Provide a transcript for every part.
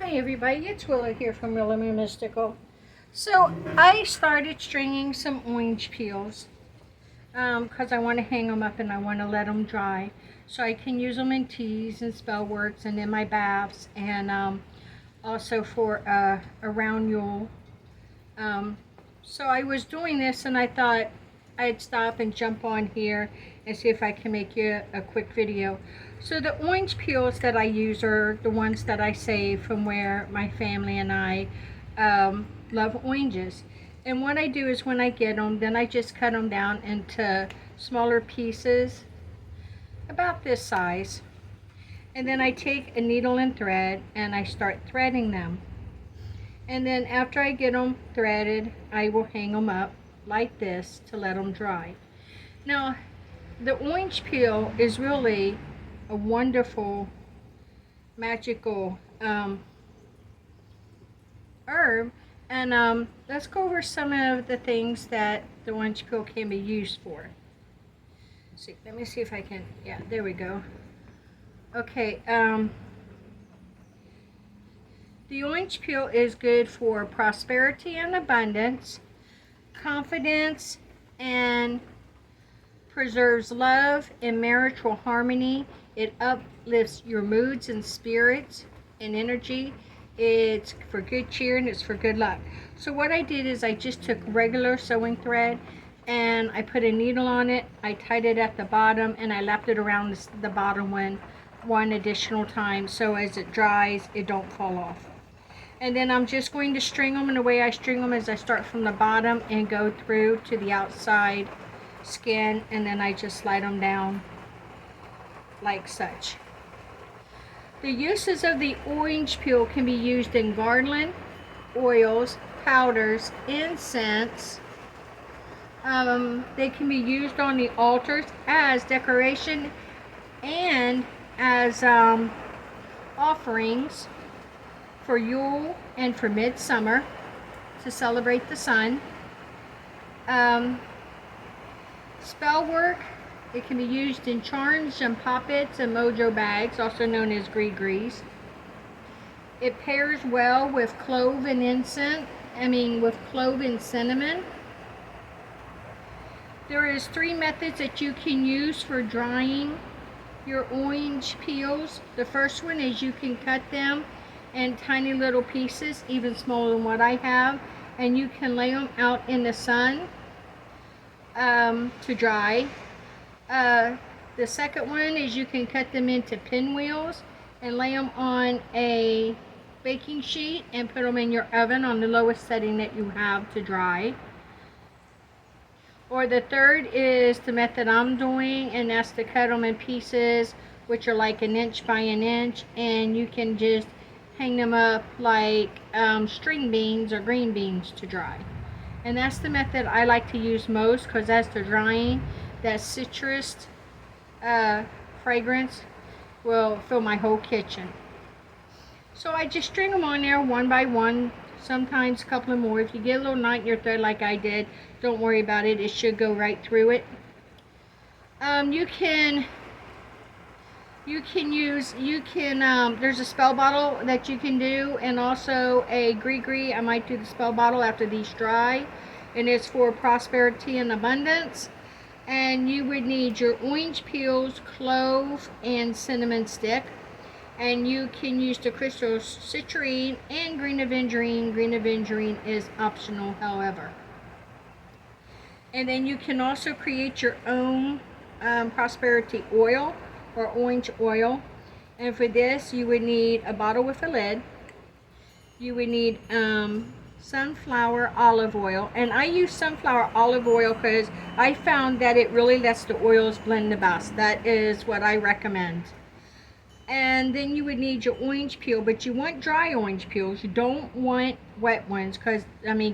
Hi everybody, it's Willow here from Willow Mystical. So I started stringing some orange peels because I want to hang them up and I want to let them dry. So I can use them in teas and spell works and in my baths and also for around Yule. So I was doing this and I thought I'd stop and jump on here and see if I can make you a quick video. So the orange peels that I use are the ones that I save from where my family and I love oranges. And what I do is when I get them, then I just cut them down into smaller pieces, about this size. And then I take a needle and thread and I start threading them. And then after I get them threaded, I will hang them up like this to let them dry. Now, the orange peel is really a wonderful, magical herb. And let's go over some of the things that the orange peel can be used for. See, let me see if I can, yeah, there we go. Okay, the orange peel is good for prosperity and abundance, confidence, and preserves love and marital harmony. It uplifts your moods and spirits and energy. It's for good cheer and it's for good luck. So what I did is I just took regular sewing thread and I put a needle on it. I tied it at the bottom and I lapped it around the bottom one additional time so as it dries it don't fall off. And then I'm just going to string them, and the way I string them is I start from the bottom and go through to the outside skin, and then I just slide them down like such. The uses of the orange peel can be used in garland, oils, powders, incense. They can be used on the altars as decoration and as offerings for Yule and for midsummer to celebrate the sun. Spell work, it can be used in charms and poppets and mojo bags, also known as gree-grees. It pairs well with clove and with clove and cinnamon. There is 3 methods that you can use for drying your orange peels. The first one is you can cut them in tiny little pieces, even smaller than what I have, and you can lay them out in the sun to dry. The second one is you can cut them into pinwheels and lay them on a baking sheet and put them in your oven on the lowest setting that you have to dry. Or the third is the method I'm doing, and that's to cut them in pieces which are like 1 inch by 1 inch, and you can just hang them up like string beans or green beans to dry. And that's the method I like to use most because as they're drying, that citrus fragrance will fill my whole kitchen. So I just string them on there one by one, sometimes a couple of more. If you get a little knot in your thread like I did, don't worry about it. It should go right through it. There's a spell bottle that you can do, and also a gree-gree. I might do the spell bottle after these dry, and it's for prosperity and abundance. And you would need your orange peels, clove, and cinnamon stick. And you can use the crystal citrine and green aventurine. Green aventurine is optional, however. And then you can also create your own prosperity oil or orange oil. And for this, you would need a bottle with a lid. You would need sunflower olive oil. And I use sunflower olive oil because I found that it really lets the oils blend the best. That is what I recommend. And then you would need your orange peel, but you want dry orange peels. You don't want wet ones,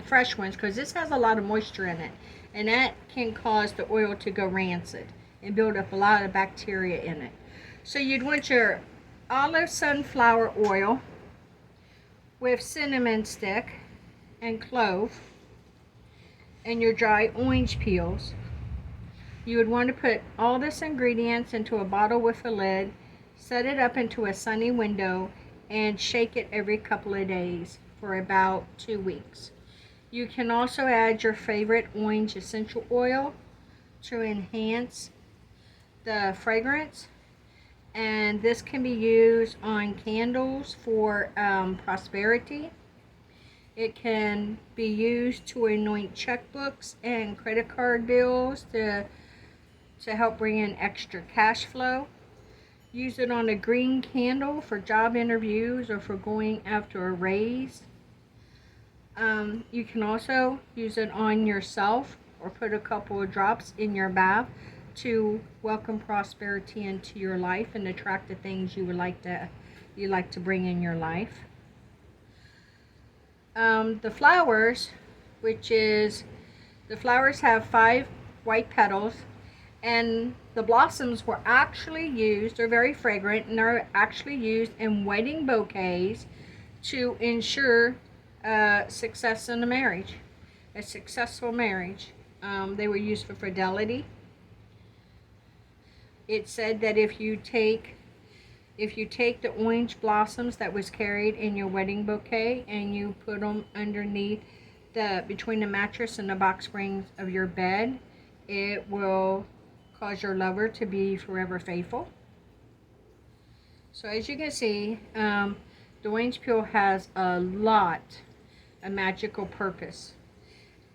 fresh ones, because this has a lot of moisture in it. And that can cause the oil to go rancid and build up a lot of bacteria in it. So you'd want your olive sunflower oil with cinnamon stick and clove and your dry orange peels. You would want to put all this ingredients into a bottle with a lid, set it up into a sunny window, and shake it every couple of days for about 2 weeks. You can also add your favorite orange essential oil to enhance the fragrance, and this can be used on candles for prosperity. It can be used to anoint checkbooks and credit card bills to help bring in extra cash flow. Use it on a green candle for job interviews or for going after a raise. You can also use it on yourself or put a couple of drops in your bath to welcome prosperity into your life and attract the things you like to bring in your life. The flowers, the flowers have 5 white petals, and the blossoms were actually used, they're very fragrant, and they're actually used in wedding bouquets to ensure success in a marriage, a successful marriage. They were used for fidelity. It said that if you take the orange blossoms that was carried in your wedding bouquet and you put them underneath between the mattress and the box springs of your bed, it will cause your lover to be forever faithful. So as you can see, the orange peel has a lot of magical purpose.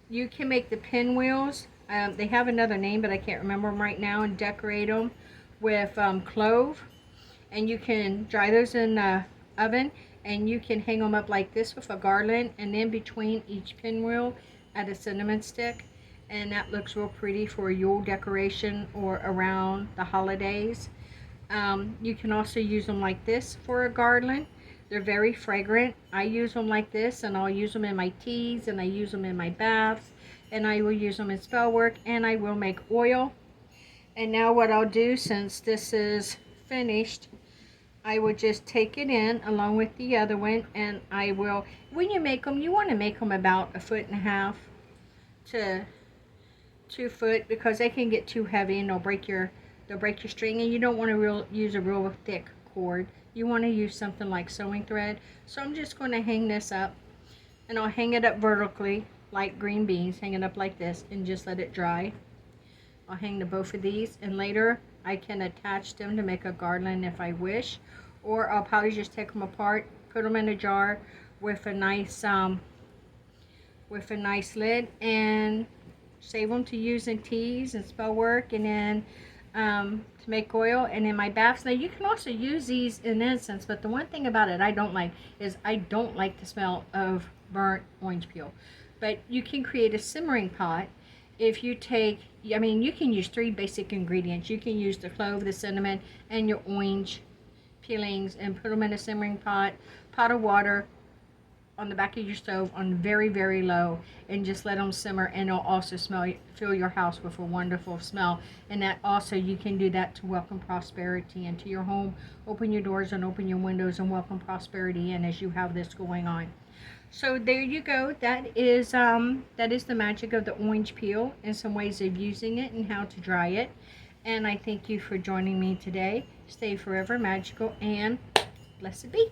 You can make the pinwheels. They have another name, but I can't remember them right now, and decorate them with clove. And you can dry those in the oven, and you can hang them up like this with a garland, and in between each pinwheel add a cinnamon stick, and that looks real pretty for Yule decoration or around the holidays. You can also use them like this for a garland. They're very fragrant. I use them like this, and I'll use them in my teas, and I use them in my baths, and I will use them in spell work, and I will make oil. And now what I'll do, since this is finished, I will just take it in along with the other one, and I will, when you make them, you want to make them about 1.5 to 2 foot, because they can get too heavy and they'll break your string, and you don't want to use a real thick cord. You want to use something like sewing thread. So I'm just going to hang this up, and I'll hang it up vertically like green beans, hang it up like this, and just let it dry. I'll hang both of these, and later I can attach them to make a garland if I wish, or I'll probably just take them apart, put them in a jar with a nice lid, and save them to use in teas and spell work, and then to make oil, and in my baths. Now you can also use these in incense, but the one thing about it I don't like is I don't like the smell of burnt orange peel. But you can create a simmering pot. If you take, I mean, you can use 3 basic ingredients. You can use the clove, the cinnamon, and your orange peelings, and put them in a simmering pot of water on the back of your stove on very, very low, and just let them simmer, and it'll also fill your house with a wonderful smell. And that also, you can do that to welcome prosperity into your home. Open your doors and open your windows and welcome prosperity in as you have this going on. So there you go. That is the magic of the orange peel, and some ways of using it and how to dry it. And I thank you for joining me today. Stay forever magical and blessed be.